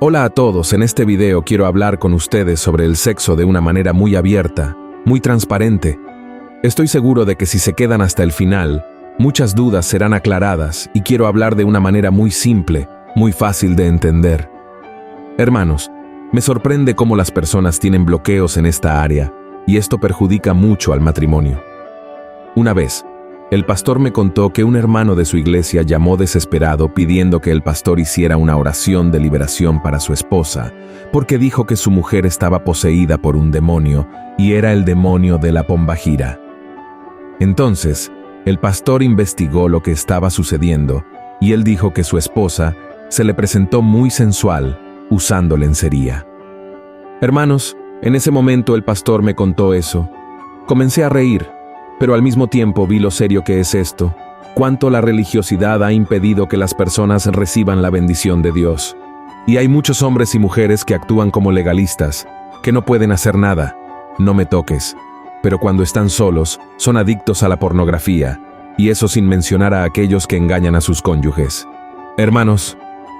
Hola a todos, en este video quiero hablar con ustedes sobre el sexo de una manera muy abierta, muy transparente. Estoy seguro de que si se quedan hasta el final, muchas dudas serán aclaradas y quiero hablar de una manera muy simple, muy fácil de entender. Hermanos, me sorprende cómo las personas tienen bloqueos en esta área y esto perjudica mucho al matrimonio. Una vez, el pastor me contó que un hermano de su iglesia llamó desesperado pidiendo que el pastor hiciera una oración de liberación para su esposa, porque dijo que su mujer estaba poseída por un demonio y era el demonio de la Pombagira. Entonces, el pastor investigó lo que estaba sucediendo y él dijo que su esposa se le presentó muy sensual, usando lencería. Hermanos, en ese momento el pastor me contó eso. Comencé a reír, pero al mismo tiempo vi lo serio que es esto, cuánto la religiosidad ha impedido que las personas reciban la bendición de Dios. Y hay muchos hombres y mujeres que actúan como legalistas, que no pueden hacer nada, no me toques, pero cuando están solos, son adictos a la pornografía, y eso sin mencionar a aquellos que engañan a sus cónyuges. Hermanos,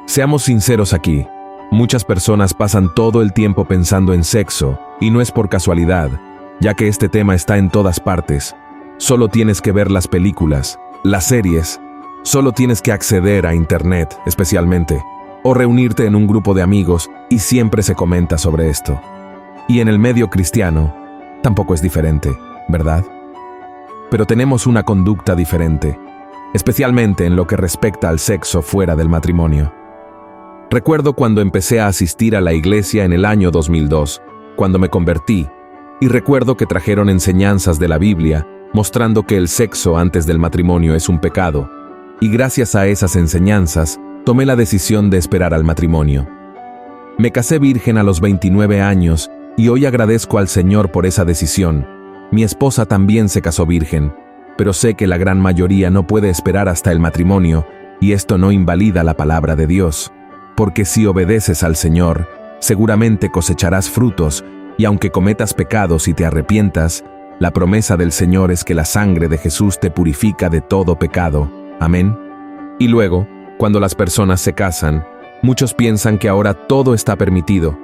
seamos sinceros aquí, muchas personas pasan todo el tiempo pensando en sexo, y no es por casualidad, ya que este tema está en todas partes. Solo tienes que ver las películas, las series, solo tienes que acceder a internet especialmente, o reunirte en un grupo de amigos y siempre se comenta sobre esto. Y en el medio cristiano, tampoco es diferente, ¿verdad? Pero tenemos una conducta diferente, especialmente en lo que respecta al sexo fuera del matrimonio. Recuerdo cuando empecé a asistir a la iglesia en el año 2002, cuando me convertí, y recuerdo que trajeron enseñanzas de la Biblia mostrando que el sexo antes del matrimonio es un pecado, y gracias a esas enseñanzas tomé la decisión de esperar al matrimonio. Me casé virgen a los 29 años y hoy agradezco al Señor por esa decisión. Mi esposa también se casó virgen, pero sé que la gran mayoría no puede esperar hasta el matrimonio y esto no invalida la palabra de Dios, porque si obedeces al Señor, seguramente cosecharás frutos y aunque cometas pecados y te arrepientas, la promesa del Señor es que la sangre de Jesús te purifica de todo pecado. Amén. Y luego, cuando las personas se casan, muchos piensan que ahora todo está permitido.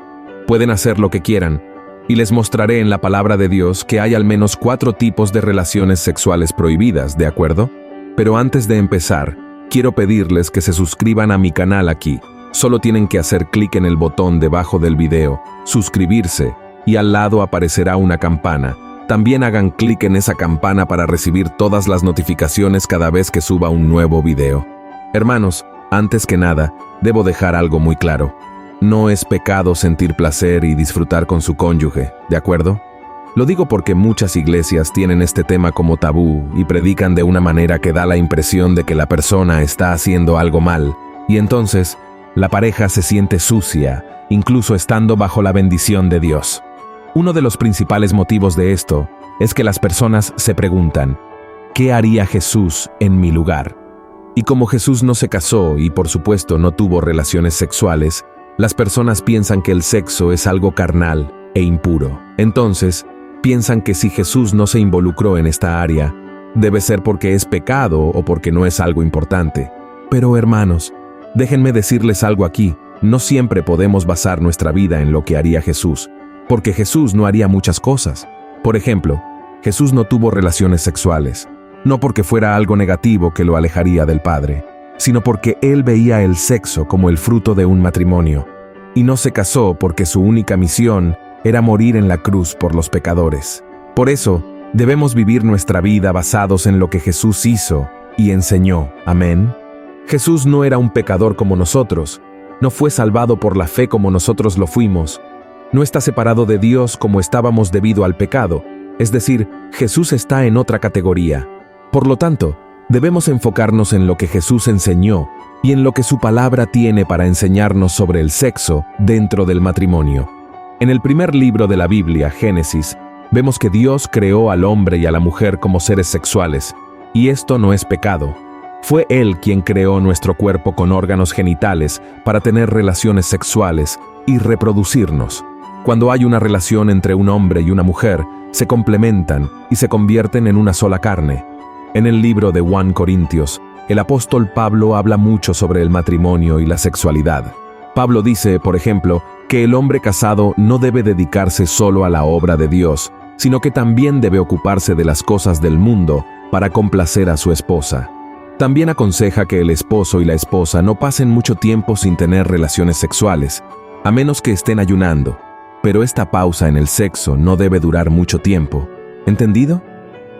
Pueden hacer lo que quieran, y les mostraré en la palabra de Dios que hay al menos 4 tipos de relaciones sexuales prohibidas, ¿de acuerdo? Pero antes de empezar, quiero pedirles que se suscriban a mi canal aquí. Solo tienen que hacer clic en el botón debajo del video, suscribirse, y al lado aparecerá una campana. También hagan clic en esa campana para recibir todas las notificaciones cada vez que suba un nuevo video. Hermanos, antes que nada, debo dejar algo muy claro. No es pecado sentir placer y disfrutar con su cónyuge, ¿de acuerdo? Lo digo porque muchas iglesias tienen este tema como tabú y predican de una manera que da la impresión de que la persona está haciendo algo mal, y entonces, la pareja se siente sucia, incluso estando bajo la bendición de Dios. Uno de los principales motivos de esto es que las personas se preguntan, ¿qué haría Jesús en mi lugar? Y como Jesús no se casó y por supuesto no tuvo relaciones sexuales, las personas piensan que el sexo es algo carnal e impuro. Entonces, piensan que si Jesús no se involucró en esta área, debe ser porque es pecado o porque no es algo importante. Pero hermanos, déjenme decirles algo aquí, no siempre podemos basar nuestra vida en lo que haría Jesús. Porque Jesús no haría muchas cosas. Por ejemplo, Jesús no tuvo relaciones sexuales, no porque fuera algo negativo que lo alejaría del Padre, sino porque Él veía el sexo como el fruto de un matrimonio, y no se casó porque su única misión era morir en la cruz por los pecadores. Por eso, debemos vivir nuestra vida basados en lo que Jesús hizo y enseñó. Amén. Jesús no era un pecador como nosotros, no fue salvado por la fe como nosotros lo fuimos, no está separado de Dios como estábamos debido al pecado, es decir, Jesús está en otra categoría. Por lo tanto, debemos enfocarnos en lo que Jesús enseñó y en lo que su palabra tiene para enseñarnos sobre el sexo dentro del matrimonio. En el primer libro de la Biblia, Génesis, vemos que Dios creó al hombre y a la mujer como seres sexuales, y esto no es pecado. Fue Él quien creó nuestro cuerpo con órganos genitales para tener relaciones sexuales y reproducirnos. Cuando hay una relación entre un hombre y una mujer, se complementan y se convierten en una sola carne. En el libro de 1 Corintios, el apóstol Pablo habla mucho sobre el matrimonio y la sexualidad. Pablo dice, por ejemplo, que el hombre casado no debe dedicarse solo a la obra de Dios, sino que también debe ocuparse de las cosas del mundo para complacer a su esposa. También aconseja que el esposo y la esposa no pasen mucho tiempo sin tener relaciones sexuales, a menos que estén ayunando, pero esta pausa en el sexo no debe durar mucho tiempo. ¿Entendido?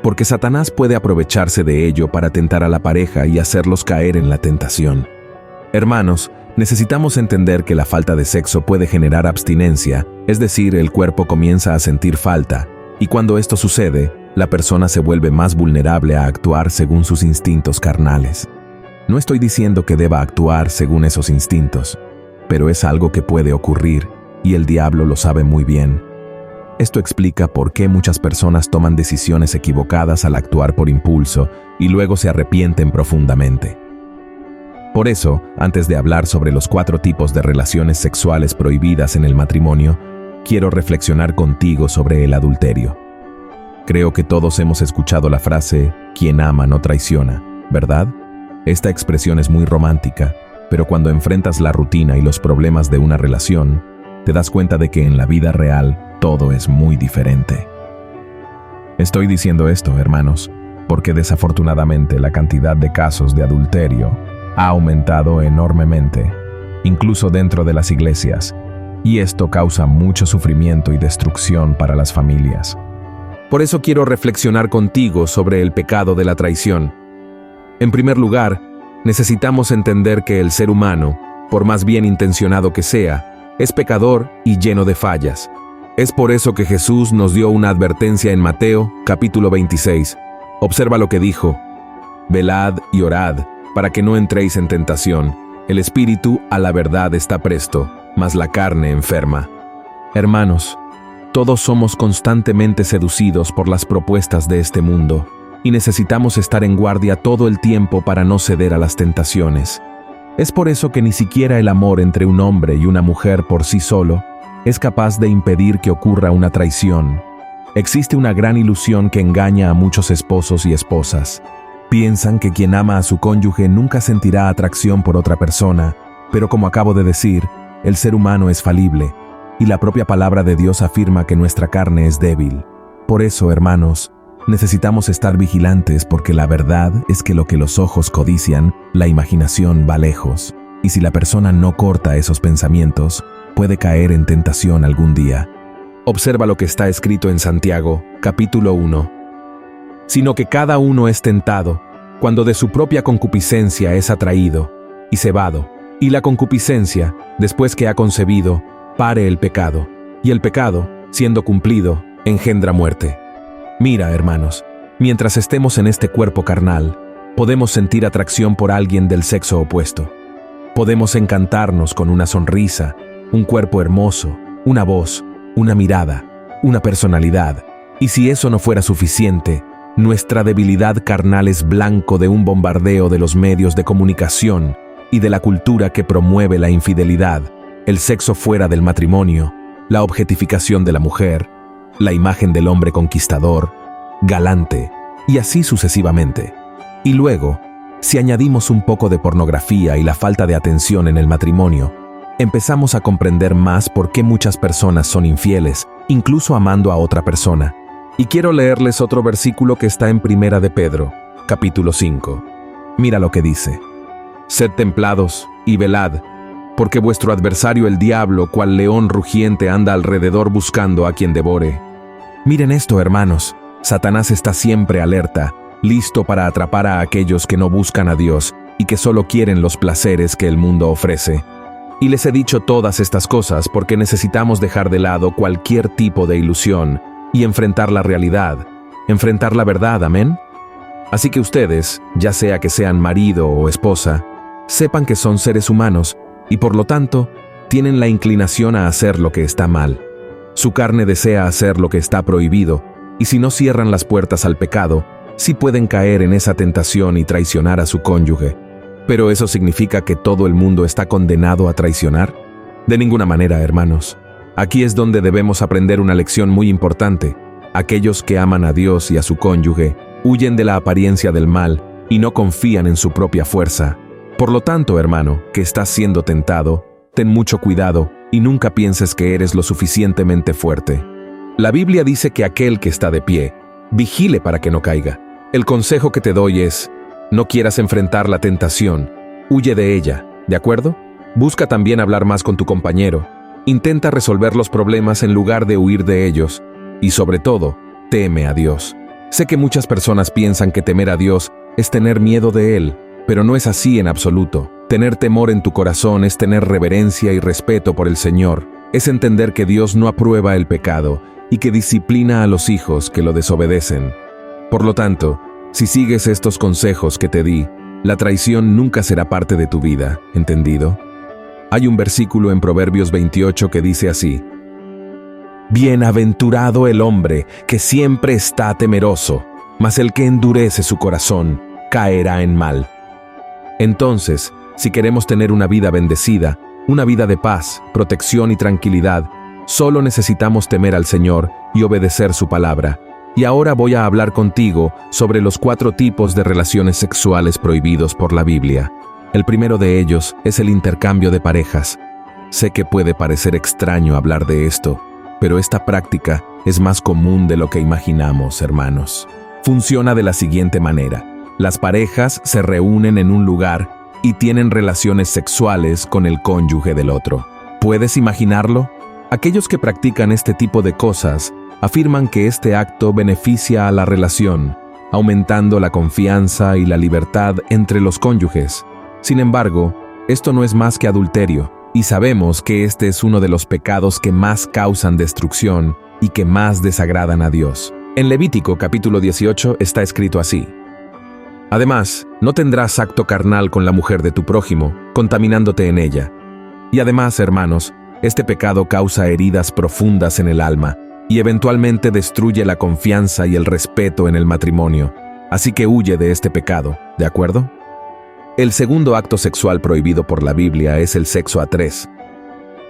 Porque Satanás puede aprovecharse de ello para tentar a la pareja y hacerlos caer en la tentación. Hermanos, necesitamos entender que la falta de sexo puede generar abstinencia, es decir, el cuerpo comienza a sentir falta, y cuando esto sucede, la persona se vuelve más vulnerable a actuar según sus instintos carnales. No estoy diciendo que deba actuar según esos instintos, pero es algo que puede ocurrir, y el diablo lo sabe muy bien. Esto explica por qué muchas personas toman decisiones equivocadas al actuar por impulso y luego se arrepienten profundamente. Por eso, antes de hablar sobre los 4 tipos de relaciones sexuales prohibidas en el matrimonio, quiero reflexionar contigo sobre el adulterio. Creo que todos hemos escuchado la frase, quien ama no traiciona, ¿verdad? Esta expresión es muy romántica, pero cuando enfrentas la rutina y los problemas de una relación, te das cuenta de que en la vida real todo es muy diferente. Estoy diciendo esto, hermanos, porque desafortunadamente la cantidad de casos de adulterio ha aumentado enormemente, incluso dentro de las iglesias, y esto causa mucho sufrimiento y destrucción para las familias. Por eso quiero reflexionar contigo sobre el pecado de la traición. En primer lugar, necesitamos entender que el ser humano, por más bien intencionado que sea, es pecador y lleno de fallas. Es por eso que Jesús nos dio una advertencia en Mateo, capítulo 26. Observa lo que dijo: velad y orad, para que no entréis en tentación. El espíritu a la verdad está presto, mas la carne enferma. Hermanos, todos somos constantemente seducidos por las propuestas de este mundo, y necesitamos estar en guardia todo el tiempo para no ceder a las tentaciones. Es por eso que ni siquiera el amor entre un hombre y una mujer por sí solo es capaz de impedir que ocurra una traición. Existe una gran ilusión que engaña a muchos esposos y esposas. Piensan que quien ama a su cónyuge nunca sentirá atracción por otra persona, pero como acabo de decir, el ser humano es falible, y la propia palabra de Dios afirma que nuestra carne es débil. Por eso, hermanos, necesitamos estar vigilantes porque la verdad es que lo que los ojos codician, la imaginación va lejos, y si la persona no corta esos pensamientos, puede caer en tentación algún día. Observa lo que está escrito en Santiago, capítulo 1. Sino que cada uno es tentado, cuando de su propia concupiscencia es atraído y cebado, y la concupiscencia, después que ha concebido, pare el pecado, y el pecado, siendo cumplido, engendra muerte. Mira, hermanos, mientras estemos en este cuerpo carnal, podemos sentir atracción por alguien del sexo opuesto. Podemos encantarnos con una sonrisa, un cuerpo hermoso, una voz, una mirada, una personalidad, y si eso no fuera suficiente, nuestra debilidad carnal es blanco de un bombardeo de los medios de comunicación y de la cultura que promueve la infidelidad, el sexo fuera del matrimonio, la objetificación de la mujer, la imagen del hombre conquistador, galante, y así sucesivamente. Y luego, si añadimos un poco de pornografía y la falta de atención en el matrimonio, empezamos a comprender más por qué muchas personas son infieles, incluso amando a otra persona. Y quiero leerles otro versículo que está en Primera de Pedro, capítulo 5. Mira lo que dice: sed templados y velad, porque vuestro adversario el diablo, cual león rugiente, anda alrededor buscando a quien devore. Miren esto, hermanos, Satanás está siempre alerta, listo para atrapar a aquellos que no buscan a Dios y que solo quieren los placeres que el mundo ofrece. Y les he dicho todas estas cosas porque necesitamos dejar de lado cualquier tipo de ilusión y enfrentar la realidad, enfrentar la verdad, ¿amén? Así que ustedes, ya sea que sean marido o esposa, sepan que son seres humanos y por lo tanto, tienen la inclinación a hacer lo que está mal. Su carne desea hacer lo que está prohibido, y si no cierran las puertas al pecado, sí pueden caer en esa tentación y traicionar a su cónyuge. ¿Pero eso significa que todo el mundo está condenado a traicionar? De ninguna manera, hermanos. Aquí es donde debemos aprender una lección muy importante. Aquellos que aman a Dios y a su cónyuge huyen de la apariencia del mal y no confían en su propia fuerza. Por lo tanto, hermano, que estás siendo tentado, ten mucho cuidado y nunca pienses que eres lo suficientemente fuerte. La Biblia dice que aquel que está de pie, vigile para que no caiga. El consejo que te doy es, no quieras enfrentar la tentación, huye de ella, ¿de acuerdo? Busca también hablar más con tu compañero. Intenta resolver los problemas en lugar de huir de ellos. Y sobre todo, teme a Dios. Sé que muchas personas piensan que temer a Dios es tener miedo de Él, pero no es así en absoluto. Tener temor en tu corazón es tener reverencia y respeto por el Señor. Es entender que Dios no aprueba el pecado y que disciplina a los hijos que lo desobedecen. Por lo tanto, si sigues estos consejos que te di, la traición nunca será parte de tu vida, ¿entendido? Hay un versículo en Proverbios 28 que dice así: Bienaventurado el hombre que siempre está temeroso, mas el que endurece su corazón caerá en mal. Entonces, si queremos tener una vida bendecida, una vida de paz, protección y tranquilidad, solo necesitamos temer al Señor y obedecer su palabra. Y ahora voy a hablar contigo sobre los 4 tipos de relaciones sexuales prohibidos por la Biblia. El primero de ellos es el intercambio de parejas. Sé que puede parecer extraño hablar de esto, pero esta práctica es más común de lo que imaginamos, hermanos. Funciona de la siguiente manera. Las parejas se reúnen en un lugar y tienen relaciones sexuales con el cónyuge del otro. ¿Puedes imaginarlo? Aquellos que practican este tipo de cosas afirman que este acto beneficia a la relación, aumentando la confianza y la libertad entre los cónyuges. Sin embargo, esto no es más que adulterio, y sabemos que este es uno de los pecados que más causan destrucción y que más desagradan a Dios. En Levítico capítulo 18 está escrito así: Además, no tendrás acto carnal con la mujer de tu prójimo, contaminándote en ella. Y además, hermanos, este pecado causa heridas profundas en el alma y eventualmente destruye la confianza y el respeto en el matrimonio. Así que huye de este pecado, ¿de acuerdo? El segundo acto sexual prohibido por la Biblia es el sexo a 3.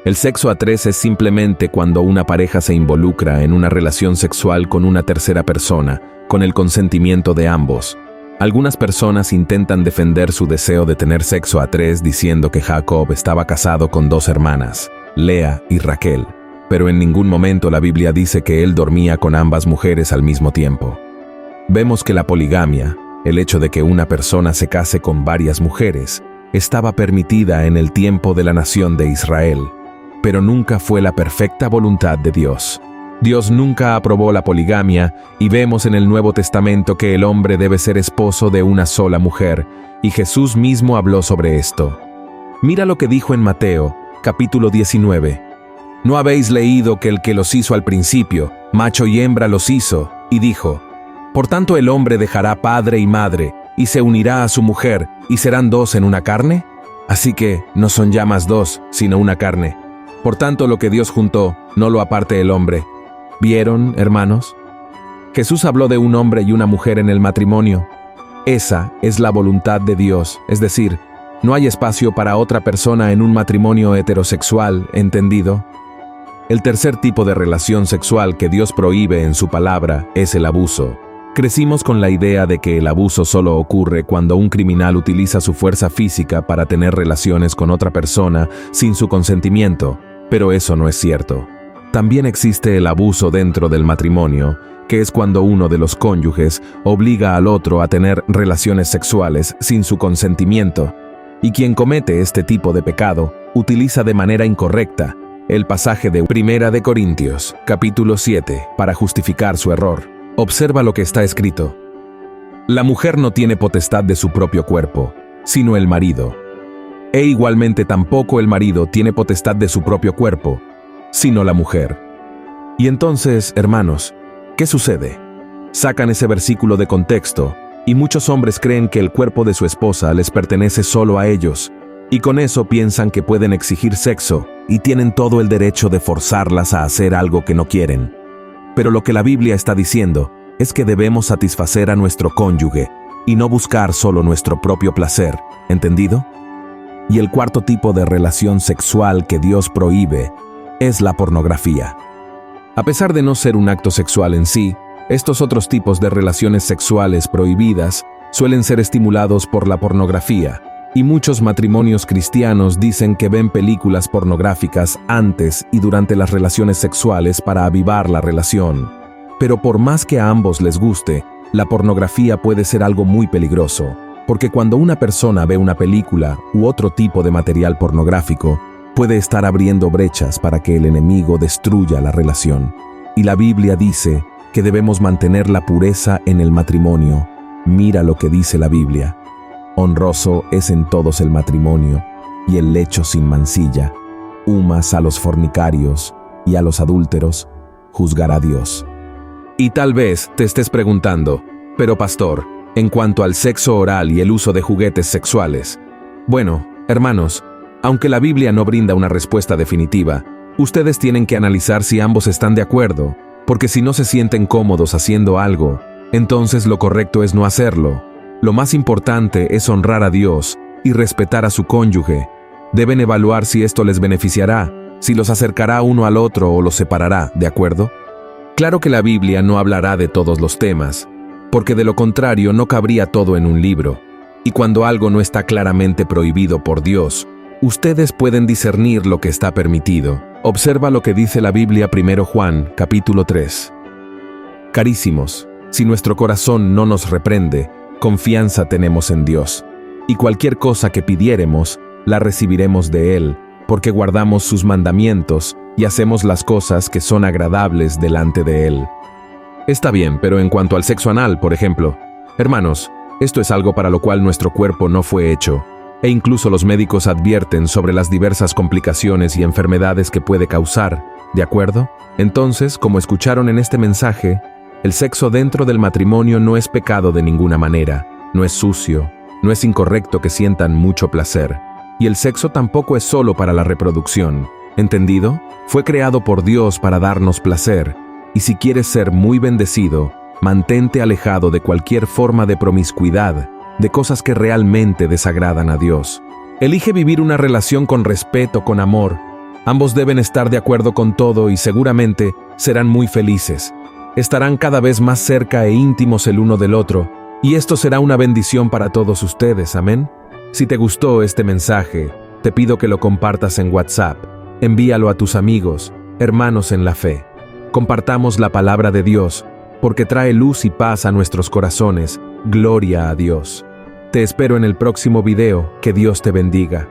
El sexo a 3 es simplemente cuando una pareja se involucra en una relación sexual con una tercera persona, con el consentimiento de ambos. Algunas personas intentan defender su deseo de tener sexo a 3 diciendo que Jacob estaba casado con 2 hermanas, Lea y Raquel, pero en ningún momento la Biblia dice que él dormía con ambas mujeres al mismo tiempo. Vemos que la poligamia, el hecho de que una persona se case con varias mujeres, estaba permitida en el tiempo de la nación de Israel, pero nunca fue la perfecta voluntad de Dios. Dios nunca aprobó la poligamia y vemos en el Nuevo Testamento que el hombre debe ser esposo de una sola mujer, y Jesús mismo habló sobre esto. Mira lo que dijo en Mateo, capítulo 19. ¿No habéis leído que el que los hizo al principio, macho y hembra los hizo, y dijo: Por tanto el hombre dejará padre y madre, y se unirá a su mujer, y serán 2 en una carne? Así que no son ya más 2, sino una carne. Por tanto lo que Dios juntó, no lo aparte el hombre. ¿Vieron, hermanos? Jesús habló de un hombre y una mujer en el matrimonio. Esa es la voluntad de Dios, es decir, no hay espacio para otra persona en un matrimonio heterosexual, ¿entendido? El tercer tipo de relación sexual que Dios prohíbe en su palabra es el abuso. Crecimos con la idea de que el abuso solo ocurre cuando un criminal utiliza su fuerza física para tener relaciones con otra persona sin su consentimiento, pero eso no es cierto. También existe el abuso dentro del matrimonio, que es cuando uno de los cónyuges obliga al otro a tener relaciones sexuales sin su consentimiento. Y quien comete este tipo de pecado utiliza de manera incorrecta el pasaje de 1 de Corintios, capítulo 7, para justificar su error. Observa lo que está escrito: La mujer no tiene potestad de su propio cuerpo, sino el marido. E igualmente tampoco el marido tiene potestad de su propio cuerpo, sino la mujer. Y entonces, hermanos, ¿qué sucede? Sacan ese versículo de contexto, y muchos hombres creen que el cuerpo de su esposa les pertenece solo a ellos, y con eso piensan que pueden exigir sexo, y tienen todo el derecho de forzarlas a hacer algo que no quieren. Pero lo que la Biblia está diciendo es que debemos satisfacer a nuestro cónyuge, y no buscar solo nuestro propio placer, ¿entendido? Y el cuarto tipo de relación sexual que Dios prohíbe es la pornografía. A pesar de no ser un acto sexual en sí, estos otros tipos de relaciones sexuales prohibidas suelen ser estimulados por la pornografía, Y muchos matrimonios cristianos dicen que ven películas pornográficas antes y durante las relaciones sexuales para avivar la relación. Pero por más que a ambos les guste, la pornografía puede ser algo muy peligroso, porque cuando una persona ve una película u otro tipo de material pornográfico, puede estar abriendo brechas para que el enemigo destruya la relación. Y la Biblia dice que debemos mantener la pureza en el matrimonio. Mira lo que dice la Biblia. Honroso es en todos el matrimonio, y el lecho sin mancilla. Mas a los fornicarios y a los adúlteros juzgará Dios. Y tal vez te estés preguntando, pero pastor, en cuanto al sexo oral y el uso de juguetes sexuales. Bueno, hermanos, aunque la Biblia no brinda una respuesta definitiva, ustedes tienen que analizar si ambos están de acuerdo, porque si no se sienten cómodos haciendo algo, entonces lo correcto es no hacerlo. Lo más importante es honrar a Dios y respetar a su cónyuge. Deben evaluar si esto les beneficiará, si los acercará uno al otro o los separará, ¿de acuerdo? Claro que la Biblia no hablará de todos los temas, porque de lo contrario no cabría todo en un libro. Y cuando algo no está claramente prohibido por Dios, ustedes pueden discernir lo que está permitido. Observa lo que dice la Biblia 1 Juan, capítulo 3. Carísimos, si nuestro corazón no nos reprende, confianza tenemos en Dios, y cualquier cosa que pidiéremos, la recibiremos de Él, porque guardamos sus mandamientos y hacemos las cosas que son agradables delante de Él. Está bien, pero en cuanto al sexo anal, por ejemplo, hermanos, esto es algo para lo cual nuestro cuerpo no fue hecho, e incluso los médicos advierten sobre las diversas complicaciones y enfermedades que puede causar, ¿de acuerdo? Entonces, como escucharon en este mensaje, el sexo dentro del matrimonio no es pecado de ninguna manera, no es sucio, no es incorrecto que sientan mucho placer, y el sexo tampoco es solo para la reproducción, ¿entendido? Fue creado por Dios para darnos placer, y si quieres ser muy bendecido, mantente alejado de cualquier forma de promiscuidad, de cosas que realmente desagradan a Dios. Elige vivir una relación con respeto, con amor. Ambos deben estar de acuerdo con todo y seguramente serán muy felices. Estarán cada vez más cerca e íntimos el uno del otro, y esto será una bendición para todos ustedes, ¿amén? Si te gustó este mensaje, te pido que lo compartas en WhatsApp. Envíalo a tus amigos, hermanos en la fe. Compartamos la palabra de Dios, porque trae luz y paz a nuestros corazones. Gloria a Dios. Te espero en el próximo video. Que Dios te bendiga.